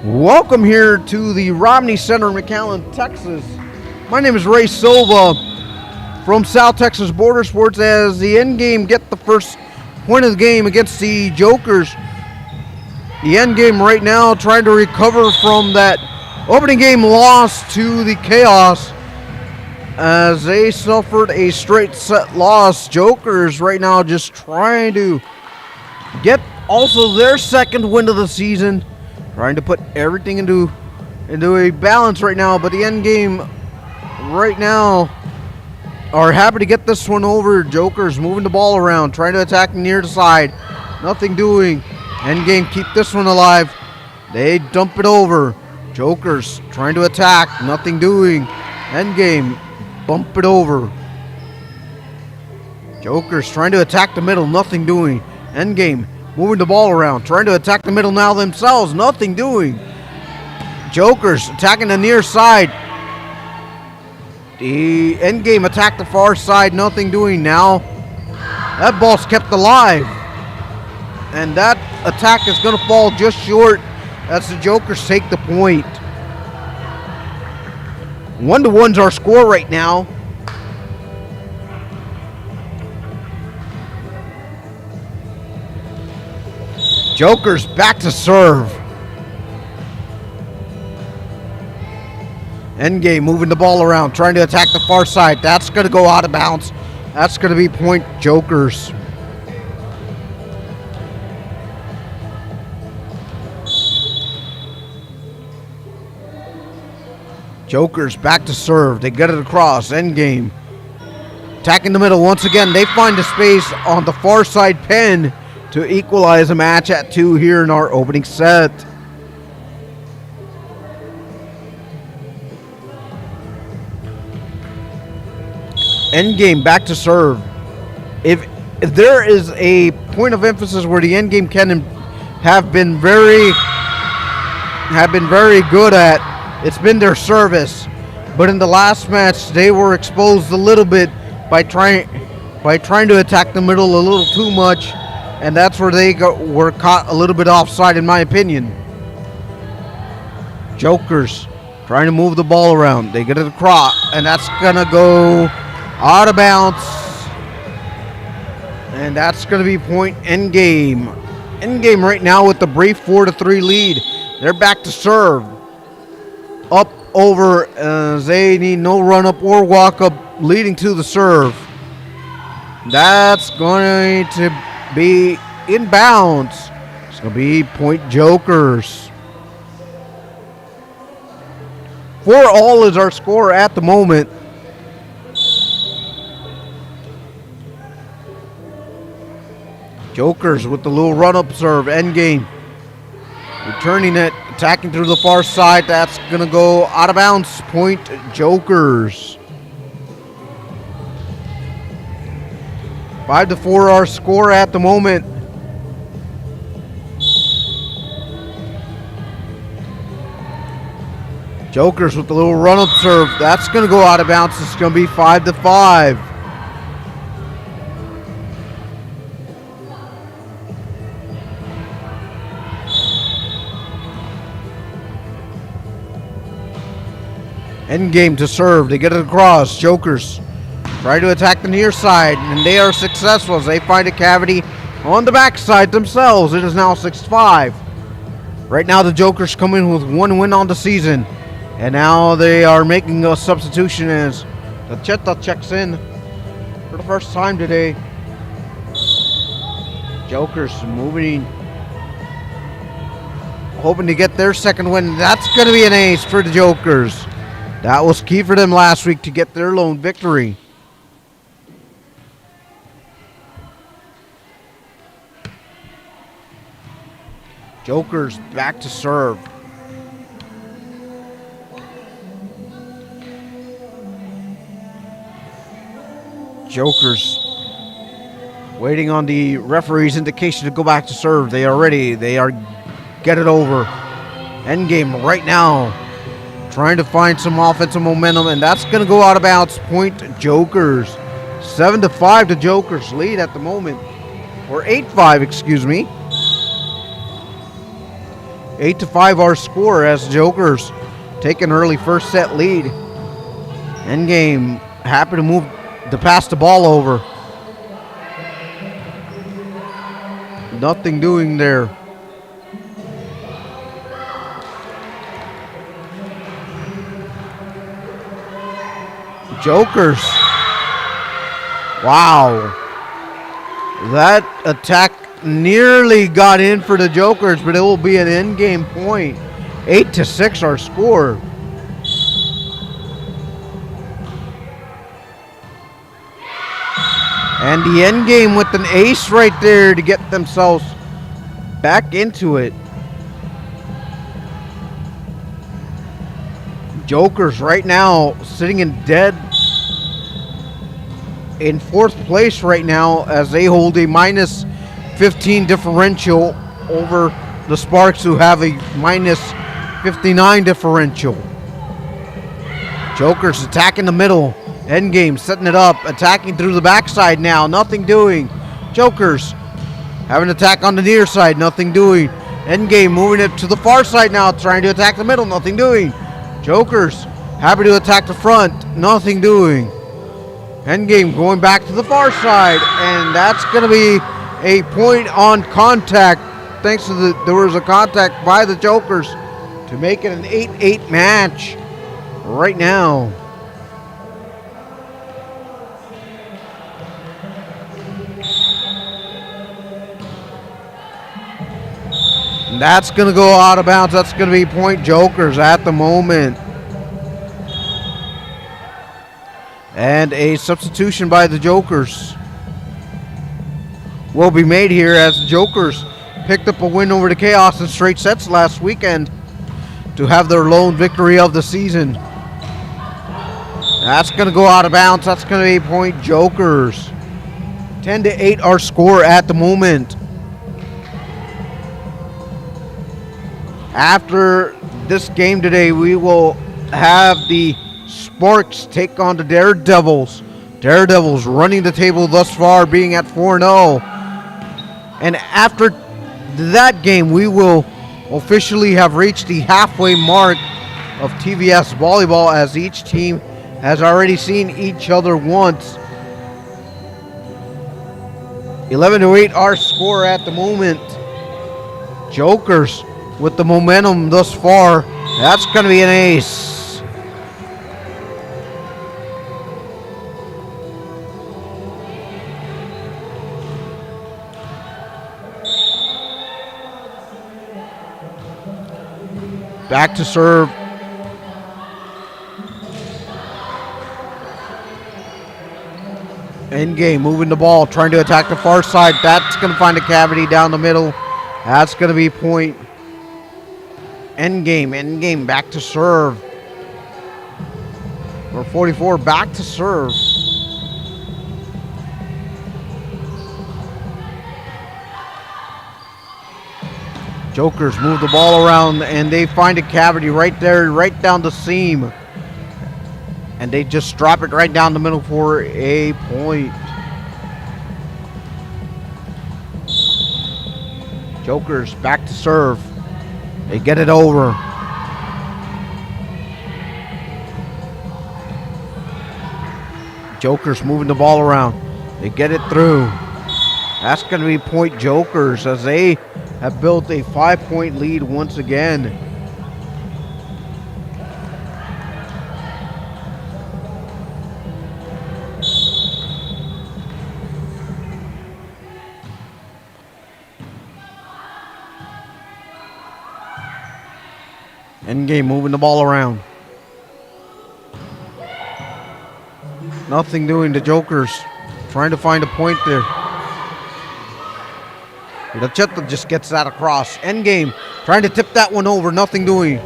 Welcome here to the Romney Center in McAllen, Texas. My name is Ray Silva from South Texas Border Sports as the end game get the first point of the game against the Jokers. The end game right now trying to recover from that opening game loss to the Chaos as they suffered a straight set loss. Jokers right now just trying to get also their second win of the season. Trying to put everything into a balance right now, but the end game right now are happy to get this one over. Jokers moving the ball around, trying to attack near the side. Nothing doing. End game keep this one alive. They dump it over. Jokers trying to attack, nothing doing. End game, bump it over. Jokers trying to attack the middle, nothing doing. End game. Moving the ball around, trying to attack the middle now themselves, nothing doing. Jokers attacking the near side. The end game attack the far side, nothing doing now. That ball's kept alive. And that attack is going to fall just short as the Jokers take the point. 1-1's our score right now. Jokers back to serve. Endgame moving the ball around, trying to attack the far side. That's going to go out of bounds. That's going to be point Jokers. Jokers back to serve. They get it across. Endgame. Attacking the middle once again. They find the space on the far side pen to equalize the match at 2 here in our opening set. Endgame back to serve. If there is a point of emphasis where the endgame can have been very good at, it's been their service. But in the last match, they were exposed a little bit by trying to attack the middle a little too much. And that's where they were caught a little bit offside, in my opinion. Jokers trying to move the ball around. They get it across, and that's going to go out of bounds. And that's going to be point Endgame. Endgame right now with the brief 4-3 lead. They're back to serve. Up over as they need no run-up or walk-up leading to the serve. That's going to be inbounds. It's going to be point Jokers. 4-all is our score at the moment. Jokers with the little run-up serve. Endgame. Returning it. Attacking through the far side. That's going to go out of bounds. Point Jokers. 5-4 our score at the moment. Jokers with the little run-up serve. That's going to go out of bounds. It's going to be 5-5. Endgame to serve. They get it across. Jokers try to attack the near side, and they are successful as they find a cavity on the backside themselves. It is now 6-5. Right now the Jokers come in with 1 win on the season, and now they are making a substitution as Tacheta checks in for the first time today. Jokers moving, hoping to get their second win. That's going to be an ace for the Jokers. That was key for them last week to get their lone victory. Jokers back to serve. Jokers waiting on the referee's indication to go back to serve. They are ready. They are get it over. Endgame right now. Trying to find some offensive momentum, and that's going to go out of bounds. Point Jokers. 7-5 to Jokers lead at the moment. Or 8-5, excuse me. 8-5 our score as Jokers take an early first set lead. Endgame happy to pass the ball over. Nothing doing there. Jokers. Wow. That attack nearly got in for the Jokers, but it will be an end-game point. 8-6 our score. And the end game with an ace right there to get themselves back into it. Jokers right now sitting in fourth place right now as they hold a minus 15 differential over the Sparks, who have a minus 59 differential. Jokers attacking the middle. Endgame setting it up, attacking through the backside now, nothing doing. Jokers having an attack on the near side, nothing doing. Endgame moving it to the far side now, trying to attack the middle, nothing doing. Jokers happy to attack the front, nothing doing. Endgame going back to the far side, and that's going to be a point on contact, thanks to there was a contact by the Jokers to make it an 8-8 match right now. That's going to go out of bounds. That's going to be point Jokers at the moment. And a substitution by the Jokers will be made here, as the Jokers picked up a win over the Chaos in straight sets last weekend to have their lone victory of the season. That's going to go out of bounds. That's going to be point Jokers. 10-8 our score at the moment. After this game today, we will have the Sparks take on the Daredevils. Daredevils running the table thus far, being at 4-0. And after that game, we will officially have reached the halfway mark of TVS Volleyball, as each team has already seen each other once. 11-8 our score at the moment. Jokers with the momentum thus far. That's going to be an ace. Back to serve. Endgame moving the ball, trying to attack the far side. That's going to find a cavity down the middle. That's going to be point. Endgame back to serve. Number 44 back to serve. Jokers move the ball around, and they find a cavity right there, right down the seam. And they just drop it right down the middle for a point. Jokers back to serve. They get it over. Jokers moving the ball around. They get it through. That's going to be point Jokers, as they have built a 5-point lead once again. Endgame moving the ball around. Nothing doing. The Jokers trying to find a point there. Lachetta just gets that across. Endgame trying to tip that one over. Nothing doing.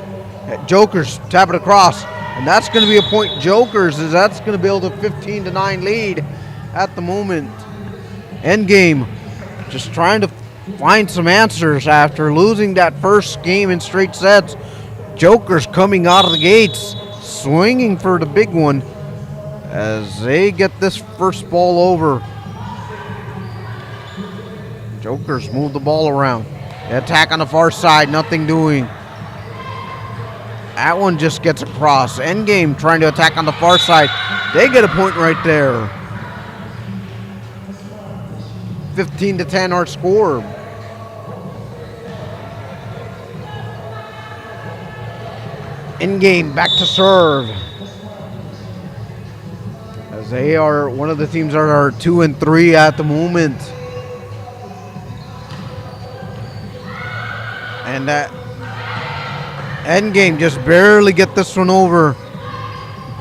Jokers tap it across. And that's going to be a point Jokers, as that's going to build a 15-9 lead at the moment. Endgame just trying to find some answers after losing that first game in straight sets. Jokers coming out of the gates, swinging for the big one as they get this first ball over. Jokers move the ball around. Attack on the far side, nothing doing. That one just gets across. Endgame trying to attack on the far side. They get a point right there. 15-10 our score. Endgame back to serve. As they are one of the teams that are 2 and 3 at the moment. And that Endgame just barely get this one over.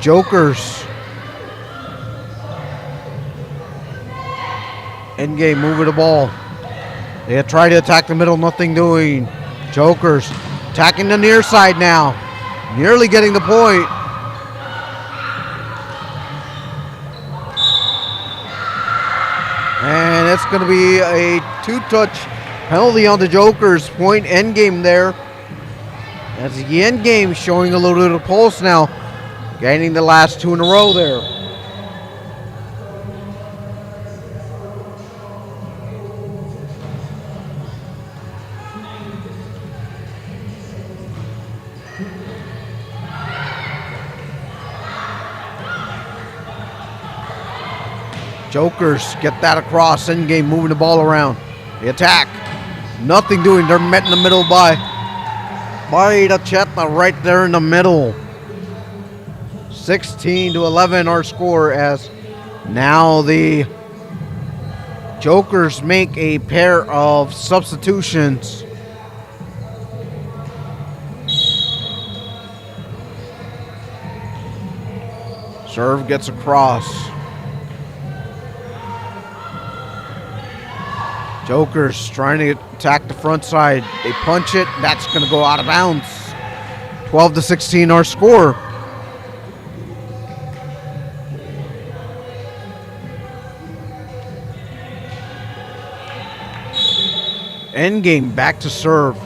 Jokers. Endgame moving the ball. They try to attack the middle, nothing doing. Jokers attacking the near side now. Nearly getting the point. And it's going to be a 2-touch penalty on the Jokers. Point Endgame there. That's the Endgame showing a little bit of pulse now. Gaining the last 2 in a row there. Jokers get that across. Endgame moving the ball around. The attack. Nothing doing. They're met in the middle by the Chetna right there in the middle. 16-11 our score as now the Jokers make a pair of substitutions. Serve gets across. Jokers trying to attack the front side. They punch it. That's going to go out of bounds. 12-16 our score. Endgame back to serve.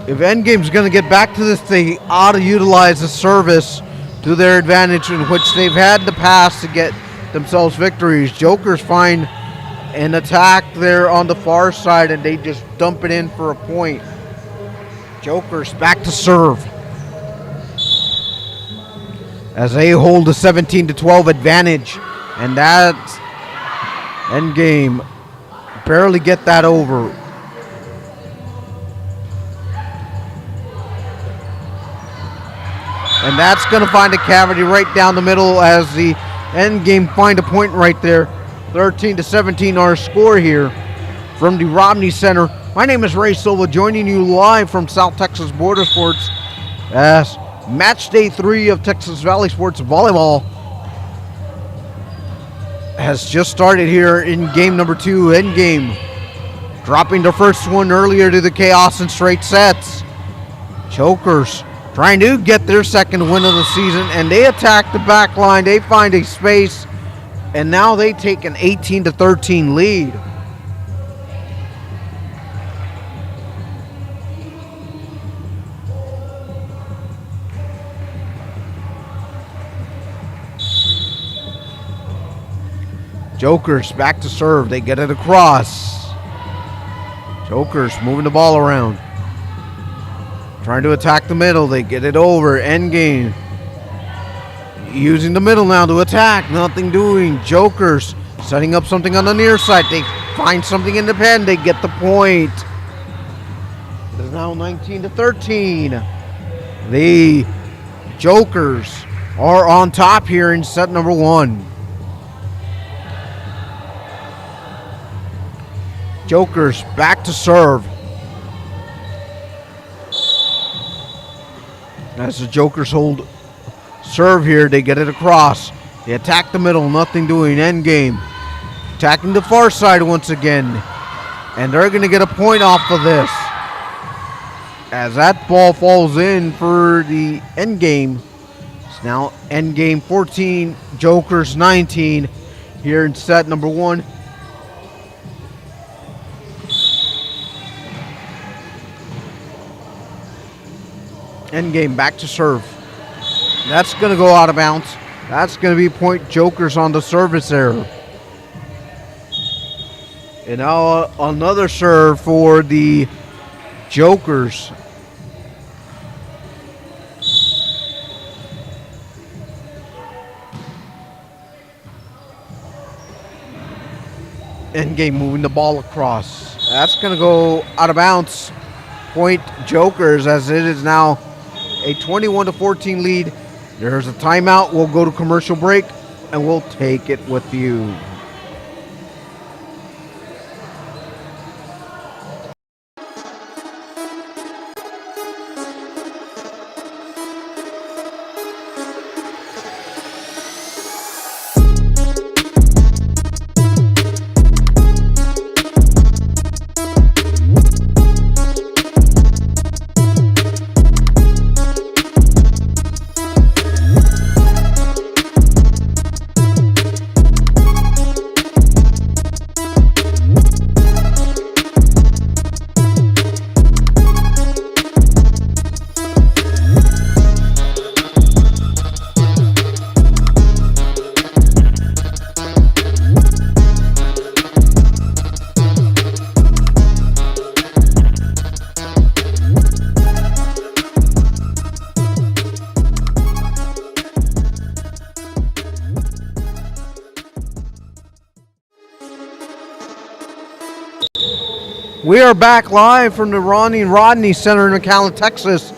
If Endgame's going to get back to this, they ought to utilize the service to their advantage, in which they've had in the past to get themselves victories. Jokers find an attack there on the far side, and they just dump it in for a point. Jokers back to serve as they hold a 17-12 advantage, and that's Endgame barely get that over. And that's going to find a cavity right down the middle as the Endgame find a point right there. 13-17 our score here from the Romney Center. My name is Ray Silva, joining you live from South Texas Border Sports as match day 3 of Texas Valley Sports Volleyball has just started here in game number 2. Endgame dropping the first one earlier to the chaos in straight sets. Jokers trying to get their second win of the season, and they attack the back line. They find a space, and now they take an 18-13 lead. Jokers back to serve. They get it across. Jokers moving the ball around. Trying to attack the middle. They get it over. Endgame using the middle now to attack. Nothing doing. Jokers setting up something on the near side. They find something in the pen. They get the point. It is now 19-13. The Jokers are on top here in set number 1. Jokers back to serve. As the Jokers hold serve here, they get it across. They attack the middle, nothing doing. Endgame attacking the far side once again. And they're going to get a point off of this, as that ball falls in for the Endgame. It's now Endgame 14, Jokers 19 here in set number 1. Endgame back to serve. That's going to go out of bounds. That's going to be point Jokers on the service error. And now another serve for the Jokers. Endgame moving the ball across. That's going to go out of bounds. Point Jokers, as it is now a 21-14 lead. There's a timeout. We'll go to commercial break, and we'll take it with you. We are back live from the Ronnie and Rodney Center in McAllen, Texas.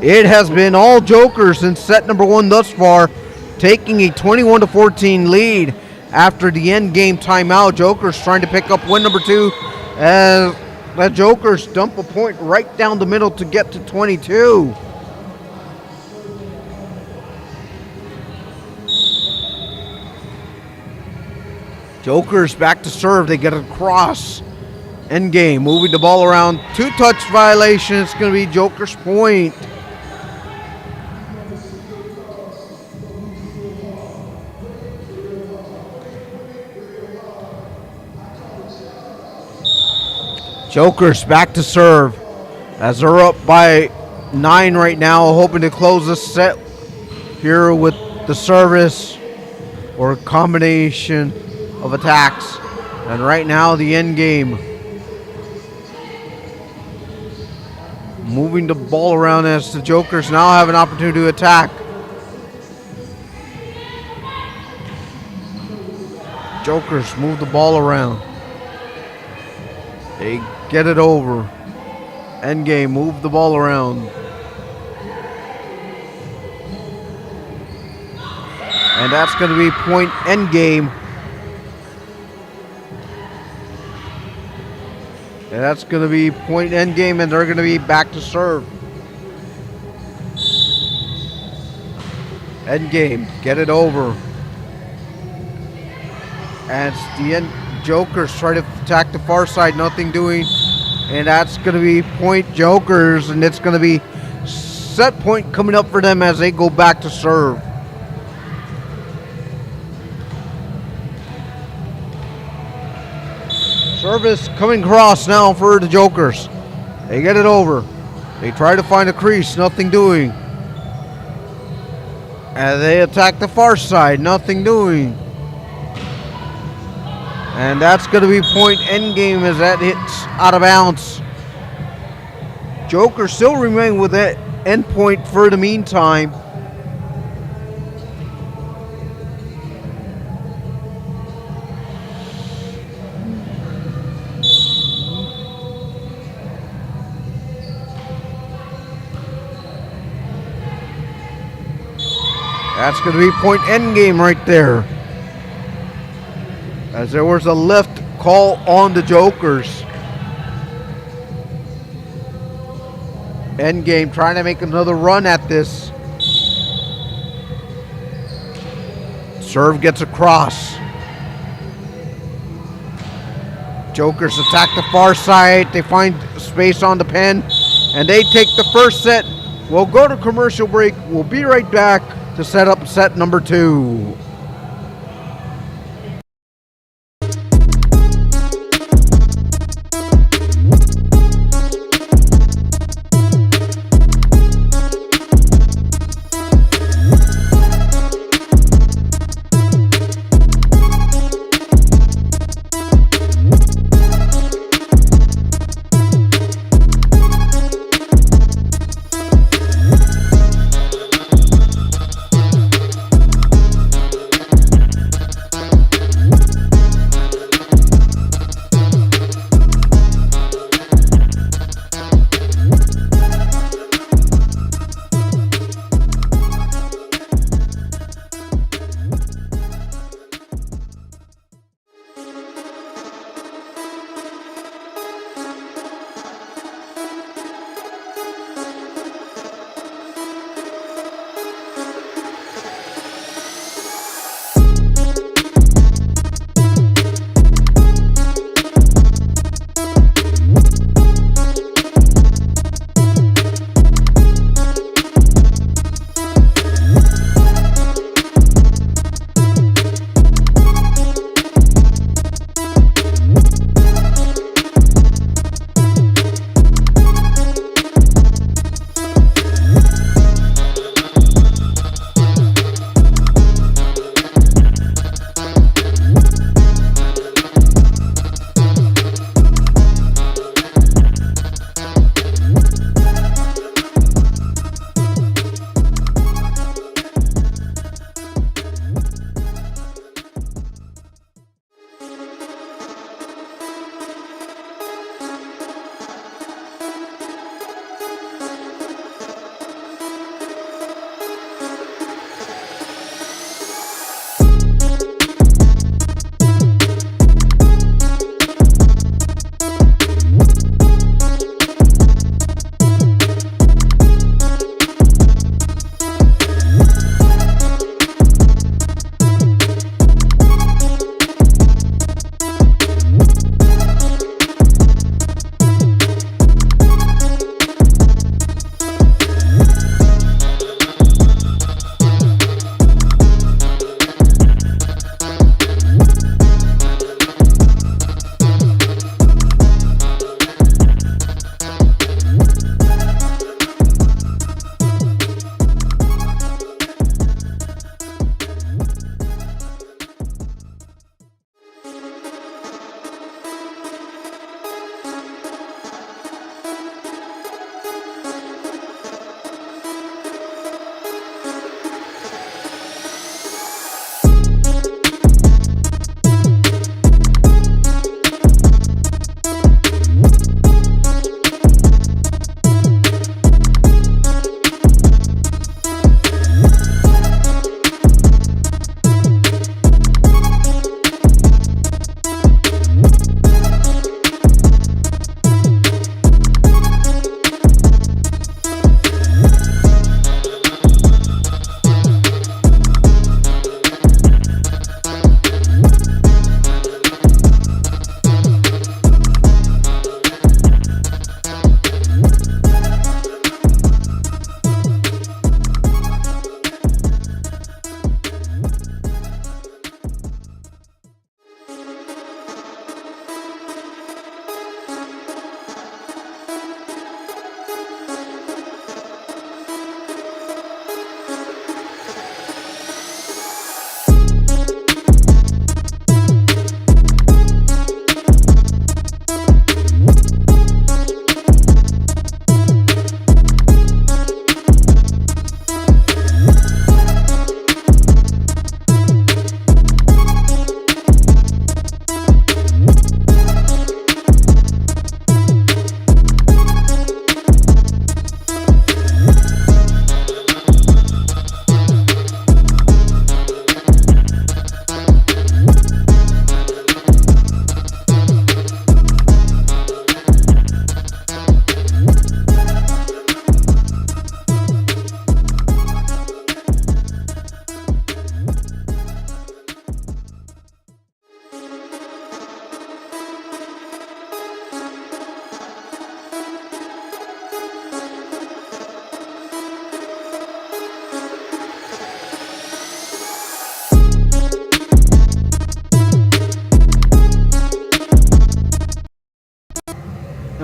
It has been all Jokers in set number one thus far, taking a 21-14 lead after the end game timeout. Jokers trying to pick up win number two as the Jokers dump a point right down the middle to get to 22. Jokers back to serve. They get across. Endgame moving the ball around. Two-touch violation. It's going to be Joker's point. Jokers back to serve as they're up by 9 right now, hoping to close this set here with the service or combination of attacks. And right now the end game. Moving the ball around as the Jokers now have an opportunity to attack. Jokers move the ball around. They get it over. Endgame, move the ball around. And that's going to be point Endgame. And that's going to be point Endgame, and they're going to be back to serve. Endgame, get it over. And it's the end. Jokers try to attack the far side, nothing doing. And that's going to be point Jokers, and it's going to be set point coming up for them as they go back to serve. Service coming across now for the Jokers. They get it over. They try to find a crease, nothing doing. And they attack the far side, nothing doing. And that's going to be point Endgame as that hits out of bounds. Jokers still remain with that end point for the meantime. That's going to be point Endgame right there. As there was a left call on the Jokers. Endgame trying to make another run at this. Serve gets across. Jokers attack the far side. They find space on the pen. And they take the first set. We'll go to commercial break. We'll be right back to set up set number 2.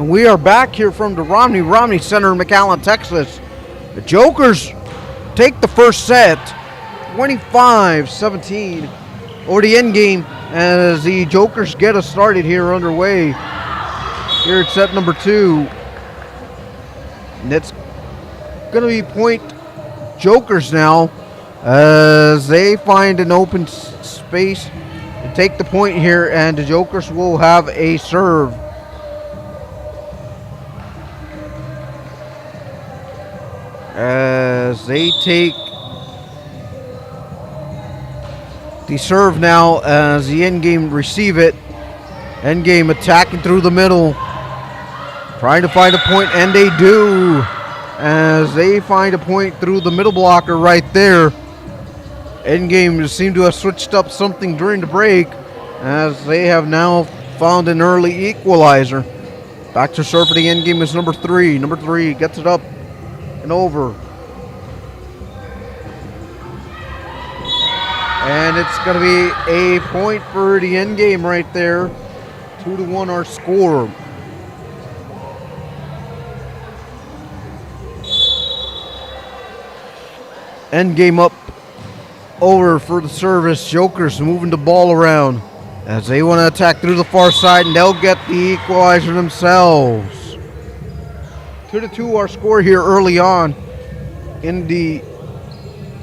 And we are back here from the Romney Center in McAllen, Texas. The Jokers take the first set, 25-17 over the end game, as the Jokers get us started here underway here at set number 2. And it's going to be point Jokers now as they find an open space to take the point here, and the Jokers will have a serve. As they take the serve now, as the Endgame receive it. Endgame attacking through the middle, trying to find a point, and they do, as they find a point through the middle blocker right there. Endgame seemed to have switched up something during the break, as they have now found an early equalizer. Back to serve for the Endgame is number 3. Number 3 gets it up and over. And it's going to be a point for the Endgame right there. 2-1 our score. Endgame up over for the service. Jokers moving the ball around as they want to attack through the far side, and they'll get the equalizer themselves. 2-2 our score here early on in the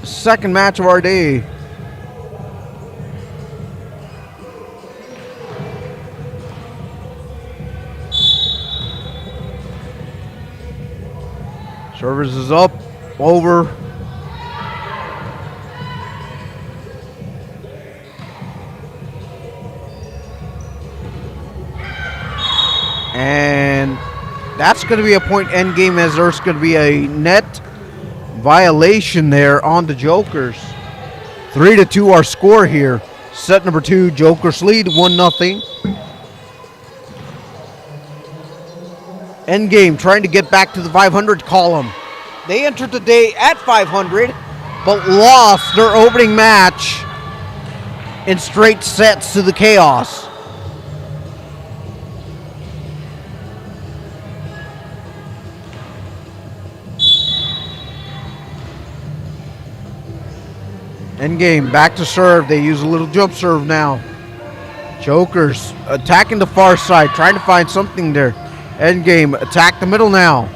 second match of our day. Service is up, over. And that's going to be a point end game, as there's going to be a net violation there on the Jokers. 3-2 our score here. Set number 2, Jokers lead 1-0. Endgame trying to get back to the 500 column. They entered the day at 500, but lost their opening match in straight sets to the Chaos. Endgame back to serve. They use a little jump serve now. Jokers attacking the far side, trying to find something there. Endgame attack the middle now.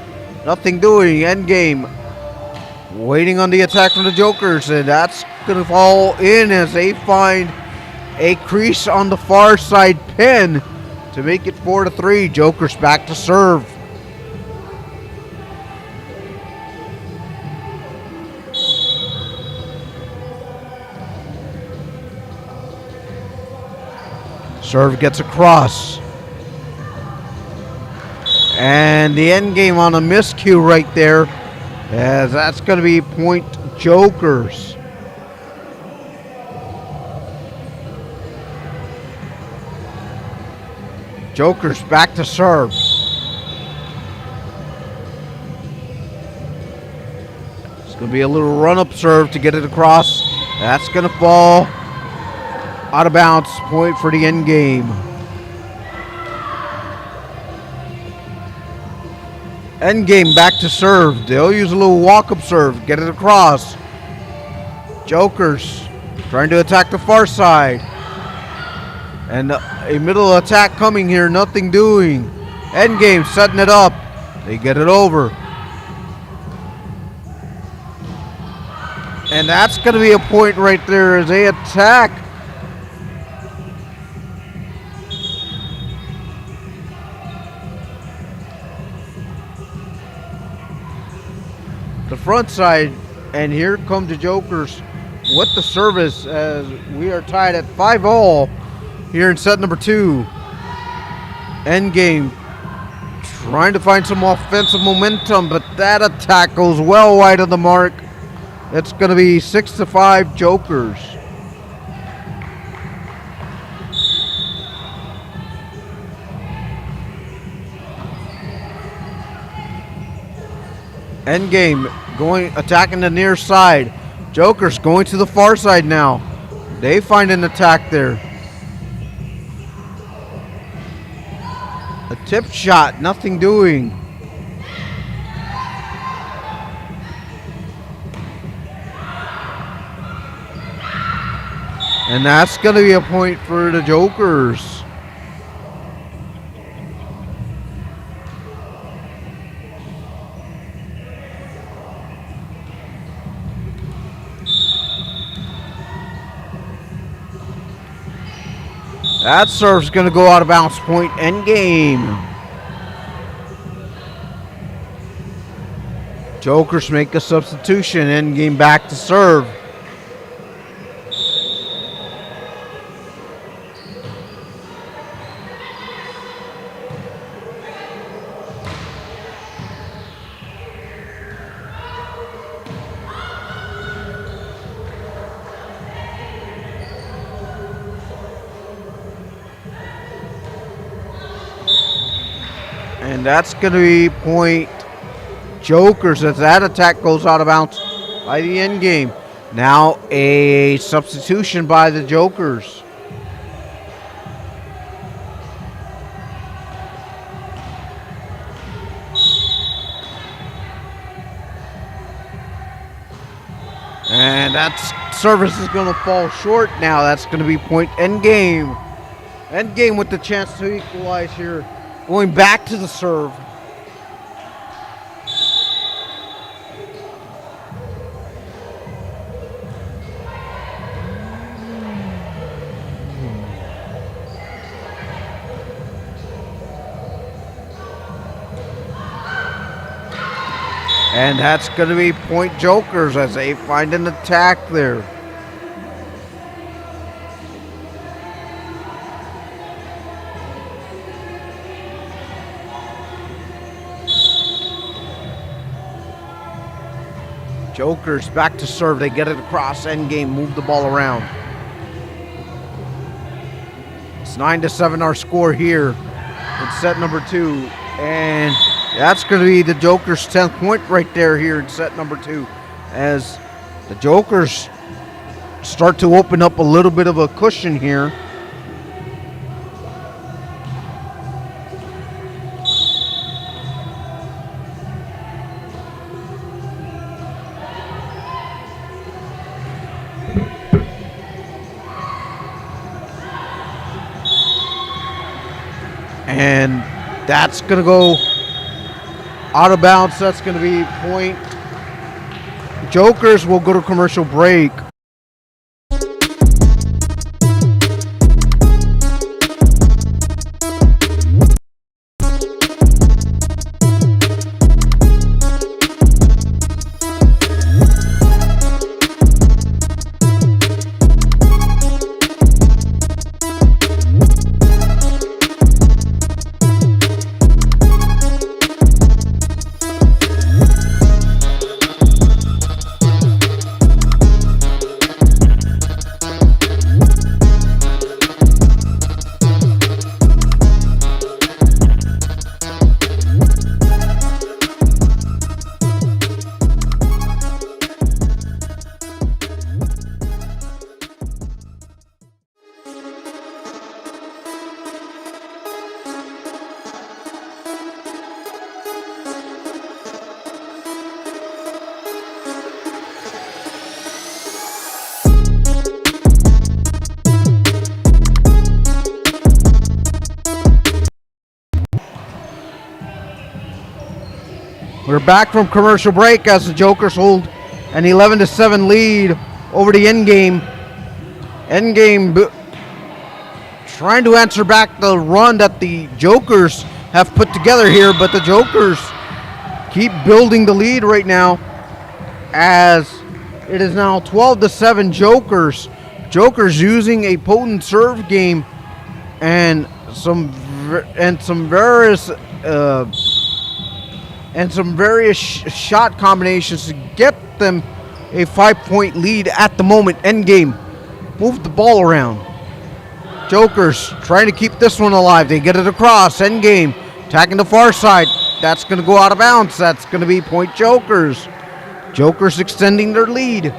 Nothing doing. Endgame waiting on the attack from the Jokers, and that's going to fall in as they find a crease on the far side pin to make it 4-3. Jokers back to serve. Serve gets across. And the end game on a miscue right there, as that's going to be point Jokers. Jokers back to serve. It's going to be a little run-up serve to get it across. That's going to fall out of bounds. Point for the end game. Endgame back to serve. They'll use a little walk-up serve. Get it across. Jokers trying to attack the far side. And a middle attack coming here. Nothing doing. Endgame setting it up. They get it over. And that's going to be a point right there as they attack. The front side, and here come the Jokers with the service, as we are tied at 5-all here in set number 2. Endgame trying to find some offensive momentum, but that attack goes well wide of the mark. It's going to be 6-5 Jokers. Endgame attacking the near side. Jokers going to the far side now. They find an attack there. Tip shot, nothing doing. And that's going to be a point for the Jokers. That serve's going to go out of bounds. Point, end game. Jokers make a substitution. End game back to serve. And that's going to be point Jokers as that attack goes out of bounds by the end game. Now a substitution by the Jokers. And that service is going to fall short now. That's going to be point end game. End game with the chance to equalize here. Going back to the serve. And that's going to be point Jokers as they find an attack there. Jokers back to serve. They get it across end game, move the ball around. It's 9-7 our score here in set number 2. And that's going to be the Jokers' 10th point right there here in set number 2. As the Jokers start to open up a little bit of a cushion here. And that's going to go out of bounds. That's going to be point Jokers. Will go to commercial break. We're back from commercial break as the Jokers hold an 11-7 lead over the Endgame. Endgame trying to answer back the run that the Jokers have put together here, but the Jokers keep building the lead right now as it is now 12-7 Jokers. Jokers using a potent serve game and some various shot combinations to get them a 5-point lead at the moment. Endgame move the ball around. Jokers trying to keep this one alive. They get it across. Endgame attacking the far side. That's going to go out of bounds. That's going to be point Jokers. Jokers extending their lead.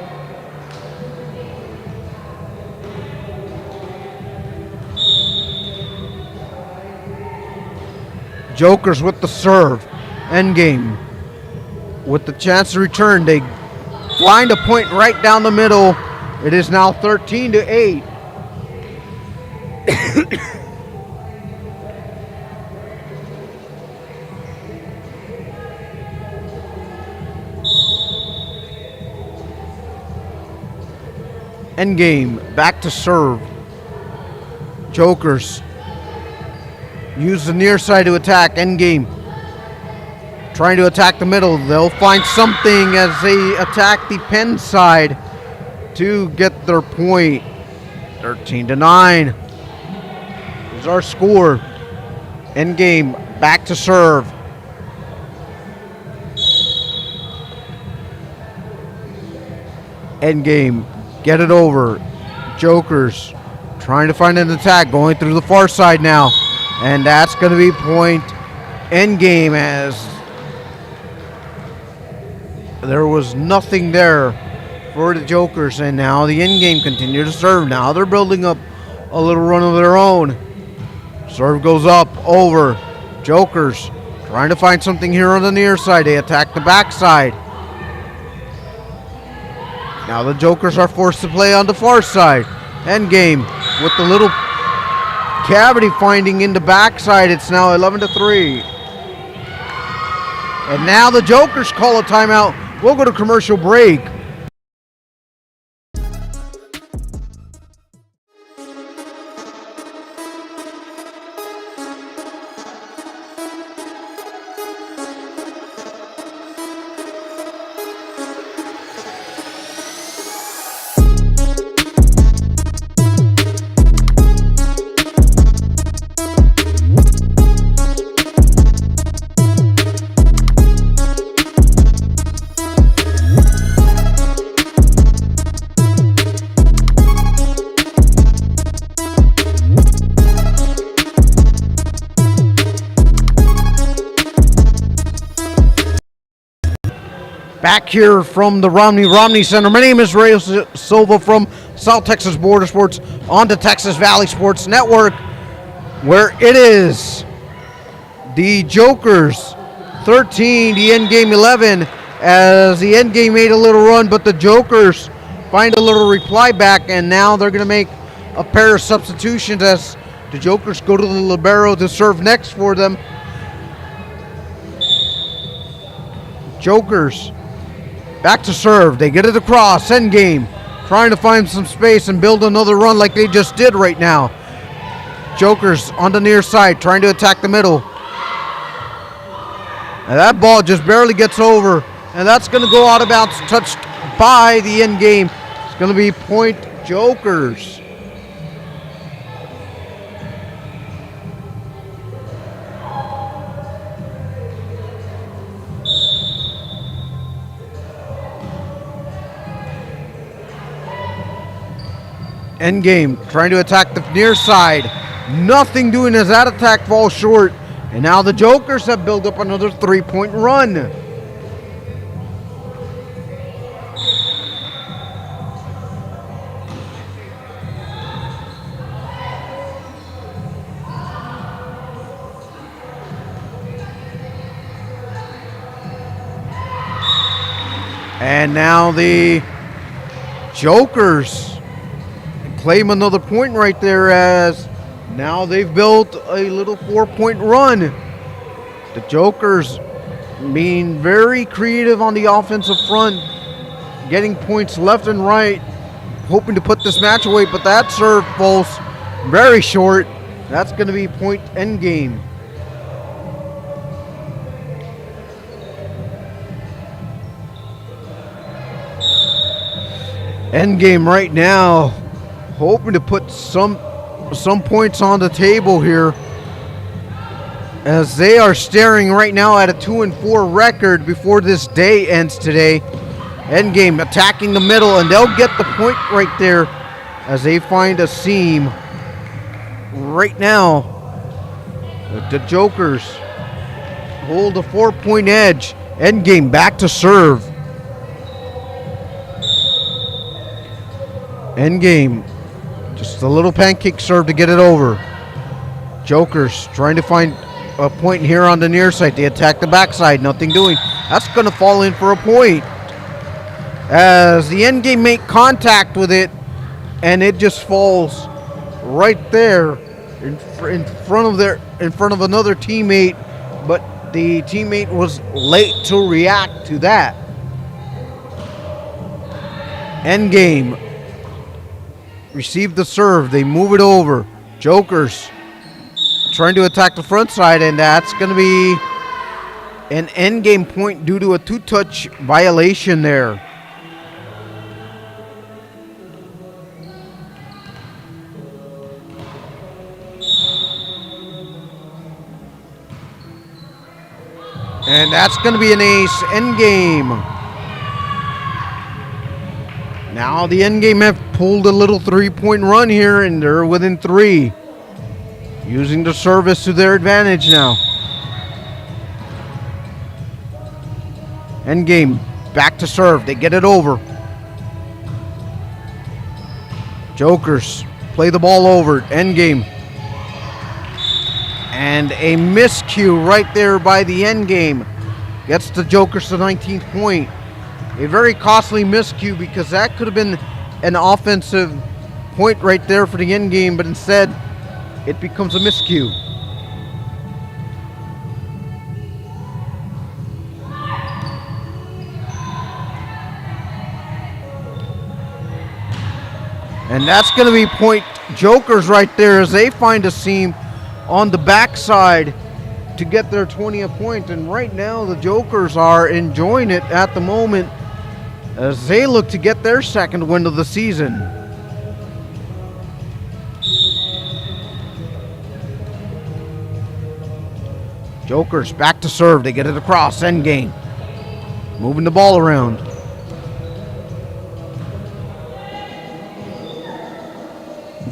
Jokers with the serve. Endgame with the chance to return. They find a point right down the middle. It is now 13-8. Endgame back to serve. Jokers use the near side to attack. Endgame trying to attack the middle. They'll find something as they attack the pen side to get their point. 13-9 is our score. Endgame back to serve. Endgame get it over. Jokers trying to find an attack, going through the far side now. And that's going to be point Endgame, as there was nothing there for the Jokers. And now the Endgame continue to serve. Now they're building up a little run of their own. Serve goes up, over. Jokers trying to find something here on the near side. They attack the back side. Now the Jokers are forced to play on the far side. Endgame with the little cavity finding in the backside. It's now 11-3. And now the Jokers call a timeout. We'll go to commercial break. Back here from the Romney Center. My name is Ray Silva from South Texas Border Sports on the Texas Valley Sports Network, where it is the Jokers 13, the Endgame 11, as the Endgame made a little run, but the Jokers find a little reply back, and now they're going to make a pair of substitutions as the Jokers go to the libero to serve next for them. Jokers back to serve. They get it across. Endgame trying to find some space and build another run like they just did right now. Jokers on the near side trying to attack the middle. And that ball just barely gets over. And that's going to go out of bounds, touched by the Endgame. It's going to be point Jokers. Endgame trying to attack the near side. Nothing doing as that attack falls short. And now the Jokers have built up another 3-point run. And now the Jokers claim another point right there, as now they've built a little 4-point run. The Jokers being very creative on the offensive front, getting points left and right, hoping to put this match away, but that serve falls very short. That's going to be point Endgame. Endgame right now hoping to put some points on the table here, as they are staring right now at a 2-4 record before this day ends today. Endgame attacking the middle, and they'll get the point right there as they find a seam right now. The Jokers hold a 4-point edge. Endgame back to serve. Endgame, just a little pancake serve to get it over. Jokers trying to find a point here on the near side. They attack the backside, nothing doing. That's going to fall in for a point. As the end game make contact with it, and it just falls right there in front of another teammate, but the teammate was late to react to that. End game. Receive the serve. They move it over. Jokers trying to attack the front side, and that's going to be an end game point due to a two-touch violation there. And that's going to be an ace. End game. Now the end game have pulled a little three-point run here, and they're within 3. Using the service to their advantage now. End game. Back to serve. They get it over. Jokers play the ball over. End game. And a miscue right there by the end game. Gets the Jokers the 19th point. A very costly miscue, because that could have been an offensive point right there for the end game, but instead it becomes a miscue. And that's going to be point Jokers right there, as they find a seam on the backside to get their 20th point. And right now the Jokers are enjoying it at the moment as they look to get their second win of the season. Jokers back to serve. They get it across. End game. Moving the ball around.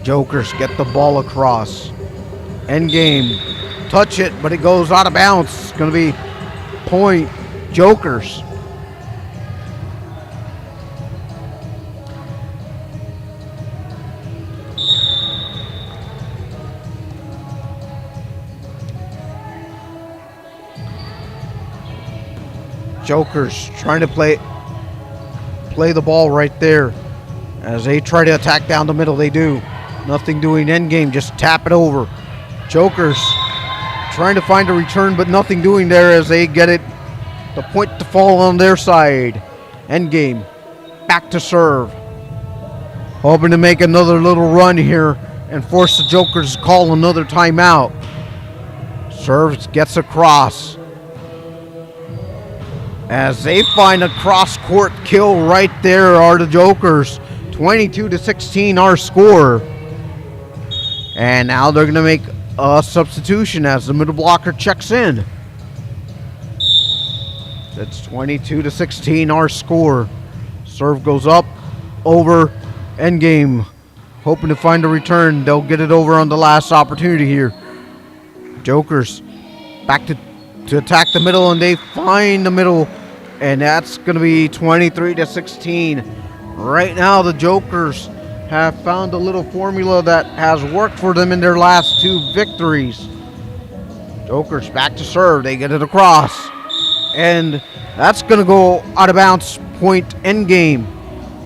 Jokers get the ball across. End game. Touch it, but it goes out of bounds. It's going to be point Jokers. Jokers trying to play the ball right there. As they try to attack down the middle, they do. Nothing doing. End game, just tap it over. Jokers trying to find a return, but nothing doing there as they get it. The point to fall on their side. End game, back to serve. Hoping to make another little run here and force the Jokers to call another timeout. Serves, gets across. As they find a cross-court kill right there are the Jokers. 22-16 our score. And now they're going to make a substitution as the middle blocker checks in. That's 22-16 our score. Serve goes up, over, end game. Hoping to find a return. They'll get it over on the last opportunity here. Jokers back to attack the middle, and they find the middle, and that's going to be 23-16. Right now the Jokers have found a little formula that has worked for them in their last 2 victories. Jokers back to serve. They get it across, and that's going to go out of bounds. Point end game.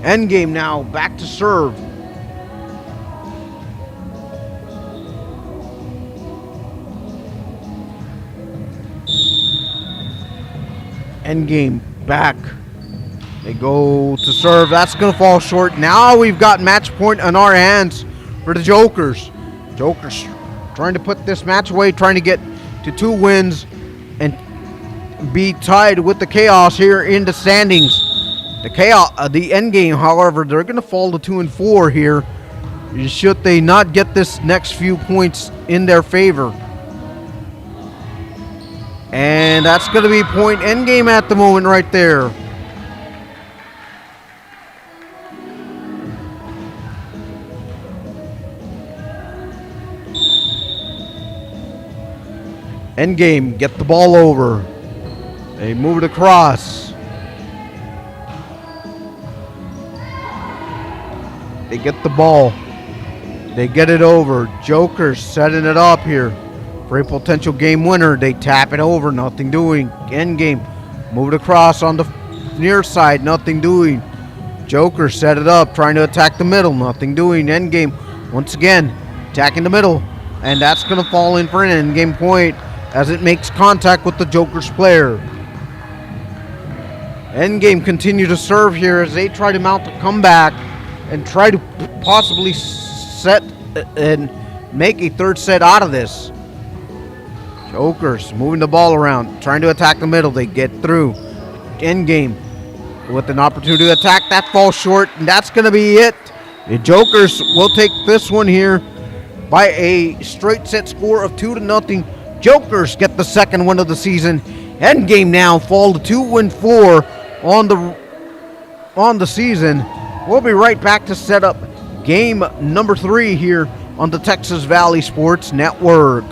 End game now, back to serve. End game, back. They go to serve. That's going to fall short. Now we've got match point on our hands for the Jokers. Jokers trying to put this match away, trying to get to 2 wins and be tied with the Chaos here in the standings. The Chaos, the end game, however, they're going to fall to 2-4 here, should they not get this next few points in their favor. And that's going to be point end game at the moment right there. End game, get the ball over. They move it across. They get the ball. They get it over. Jokers setting it up here Great potential game winner. They tap it over, nothing doing. End game. Move it across on the near side, nothing doing. Joker set it up, trying to attack the middle, nothing doing. End game. Once again, attacking the middle. And that's going to fall in for an end game point as it makes contact with the Joker's player. Endgame continue to serve here as they try to mount a comeback and try to possibly set and make a third set out of this. Jokers moving the ball around, trying to attack the middle. They get through. Endgame with an opportunity to attack. That falls short, and that's going to be it. The Jokers will take this one here by a straight set score of 2-0. Jokers get the second win of the season. Endgame now fall to 2-4 on the season. We'll be right back to set up game number 3 here on the Texas Valley Sports Network.